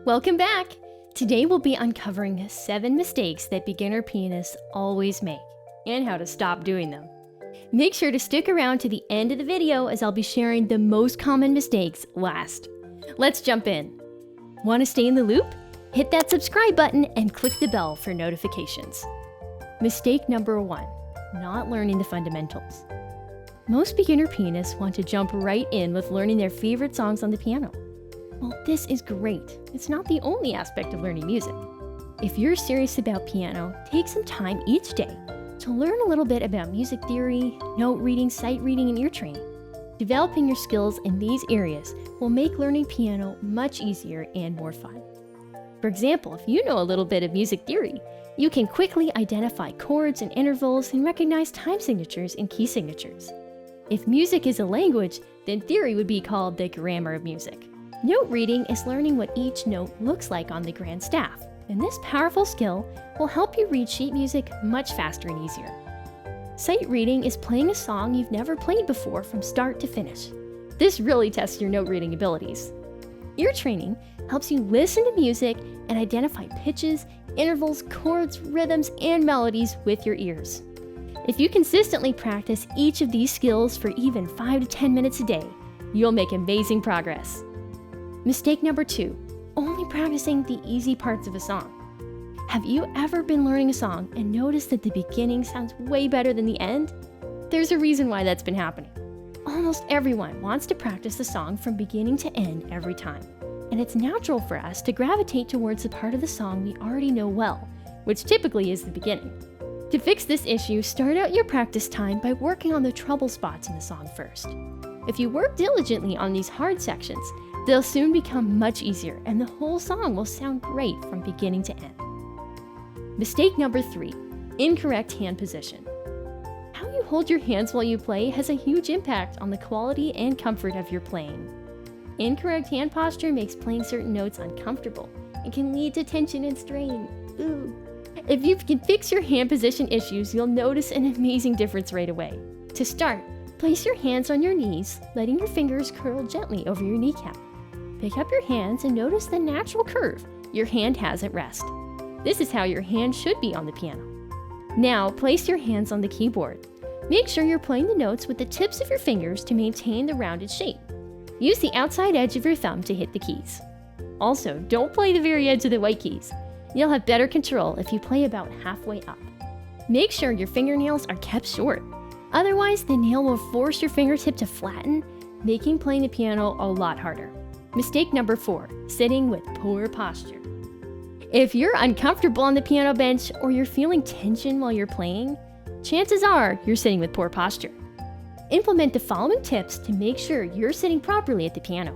Welcome back! Today we'll be uncovering 7 mistakes that beginner pianists always make, and how to stop doing them. Make sure to stick around to the end of the video as I'll be sharing the most common mistakes last. Let's jump in. Want to stay in the loop? Hit that subscribe button and click the bell for notifications. Mistake number 1, not learning the fundamentals. Most beginner pianists want to jump right in with learning their favorite songs on the piano. Well, this is great. It's not the only aspect of learning music. If you're serious about piano, take some time each day to learn a little bit about music theory, note reading, sight reading, and ear training. Developing your skills in these areas will make learning piano much easier and more fun. For example, if you know a little bit of music theory, you can quickly identify chords and intervals and recognize time signatures and key signatures. If music is a language, then theory would be called the grammar of music. Note reading is learning what each note looks like on the grand staff, and this powerful skill will help you read sheet music much faster and easier. Sight reading is playing a song you've never played before from start to finish. This really tests your note reading abilities. Ear training helps you listen to music and identify pitches, intervals, chords, rhythms, and melodies with your ears. If you consistently practice each of these skills for even 5 to 10 minutes a day, you'll make amazing progress. Mistake number 2, only practicing the easy parts of a song. Have you ever been learning a song and noticed that the beginning sounds way better than the end? There's a reason why that's been happening. Almost everyone wants to practice the song from beginning to end every time, and it's natural for us to gravitate towards the part of the song we already know well, which typically is the beginning. To fix this issue, start out your practice time by working on the trouble spots in the song first. If you work diligently on these hard sections, they'll soon become much easier, and the whole song will sound great from beginning to end. Mistake number 3, incorrect hand position. How you hold your hands while you play has a huge impact on the quality and comfort of your playing. Incorrect hand posture makes playing certain notes uncomfortable and can lead to tension and strain. Ooh. If you can fix your hand position issues, you'll notice an amazing difference right away. To start, place your hands on your knees, letting your fingers curl gently over your kneecap. Pick up your hands and notice the natural curve your hand has at rest. This is how your hand should be on the piano. Now, place your hands on the keyboard. Make sure you're playing the notes with the tips of your fingers to maintain the rounded shape. Use the outside edge of your thumb to hit the keys. Also, don't play the very edge of the white keys. You'll have better control if you play about halfway up. Make sure your fingernails are kept short. Otherwise, the nail will force your fingertip to flatten, making playing the piano a lot harder. Mistake number 4, sitting with poor posture. If you're uncomfortable on the piano bench or you're feeling tension while you're playing, chances are you're sitting with poor posture. Implement the following tips to make sure you're sitting properly at the piano.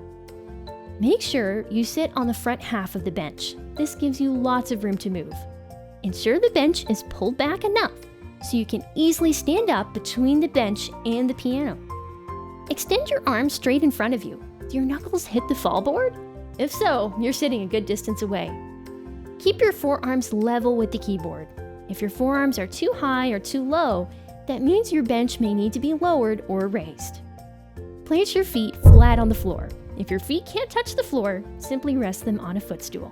Make sure you sit on the front half of the bench. This gives you lots of room to move. Ensure the bench is pulled back enough so you can easily stand up between the bench and the piano. Extend your arms straight in front of you. Do your knuckles hit the fallboard? If so, you're sitting a good distance away. Keep your forearms level with the keyboard. If your forearms are too high or too low, that means your bench may need to be lowered or raised. Place your feet flat on the floor. If your feet can't touch the floor, simply rest them on a footstool.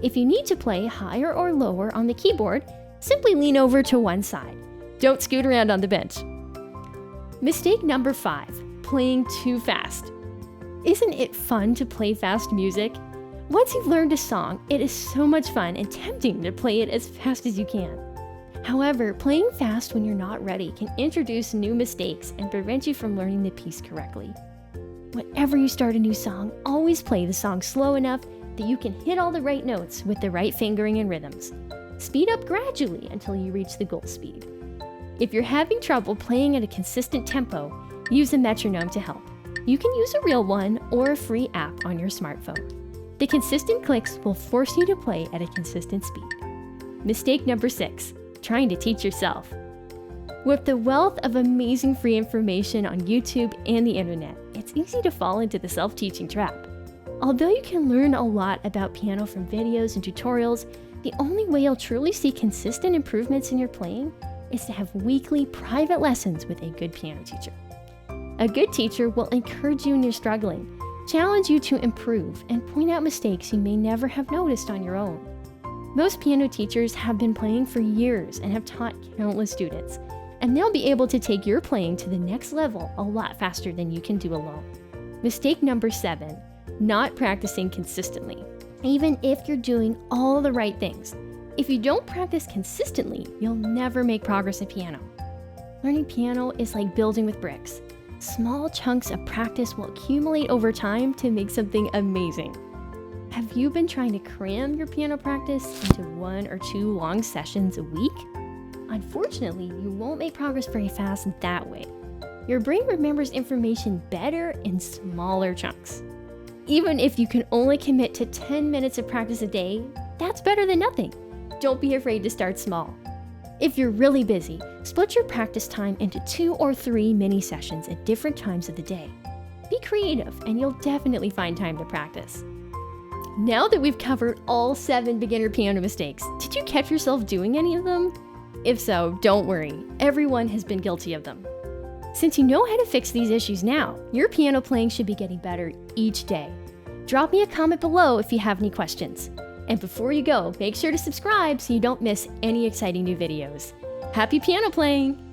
If you need to play higher or lower on the keyboard, simply lean over to one side. Don't scoot around on the bench. Mistake number 5, playing too fast. Isn't it fun to play fast music? Once you've learned a song, it is so much fun and tempting to play it as fast as you can. However, playing fast when you're not ready can introduce new mistakes and prevent you from learning the piece correctly. Whenever you start a new song, always play the song slow enough that you can hit all the right notes with the right fingering and rhythms. Speed up gradually until you reach the goal speed. If you're having trouble playing at a consistent tempo, use a metronome to help. You can use a real one or a free app on your smartphone. The consistent clicks will force you to play at a consistent speed. Mistake number 6, trying to teach yourself. With the wealth of amazing free information on YouTube and the internet, it's easy to fall into the self-teaching trap. Although you can learn a lot about piano from videos and tutorials, the only way you'll truly see consistent improvements in your playing is to have weekly private lessons with a good piano teacher. A good teacher will encourage you when you're struggling, challenge you to improve and point out mistakes you may never have noticed on your own. Most piano teachers have been playing for years and have taught countless students, and they'll be able to take your playing to the next level a lot faster than you can do alone. Mistake number 7, not practicing consistently. Even if you're doing all the right things, if you don't practice consistently, you'll never make progress in piano. Learning piano is like building with bricks. Small chunks of practice will accumulate over time to make something amazing. Have you been trying to cram your piano practice into 1 or 2 long sessions a week? Unfortunately, you won't make progress very fast that way. Your brain remembers information better in smaller chunks. Even if you can only commit to 10 minutes of practice a day, that's better than nothing. Don't be afraid to start small. If you're really busy, split your practice time into 2 or 3 mini sessions at different times of the day. Be creative and you'll definitely find time to practice. Now that we've covered all 7 beginner piano mistakes, did you catch yourself doing any of them? If so, don't worry, everyone has been guilty of them. Since you know how to fix these issues now, your piano playing should be getting better each day. Drop me a comment below if you have any questions. And before you go, make sure to subscribe so you don't miss any exciting new videos. Happy piano playing!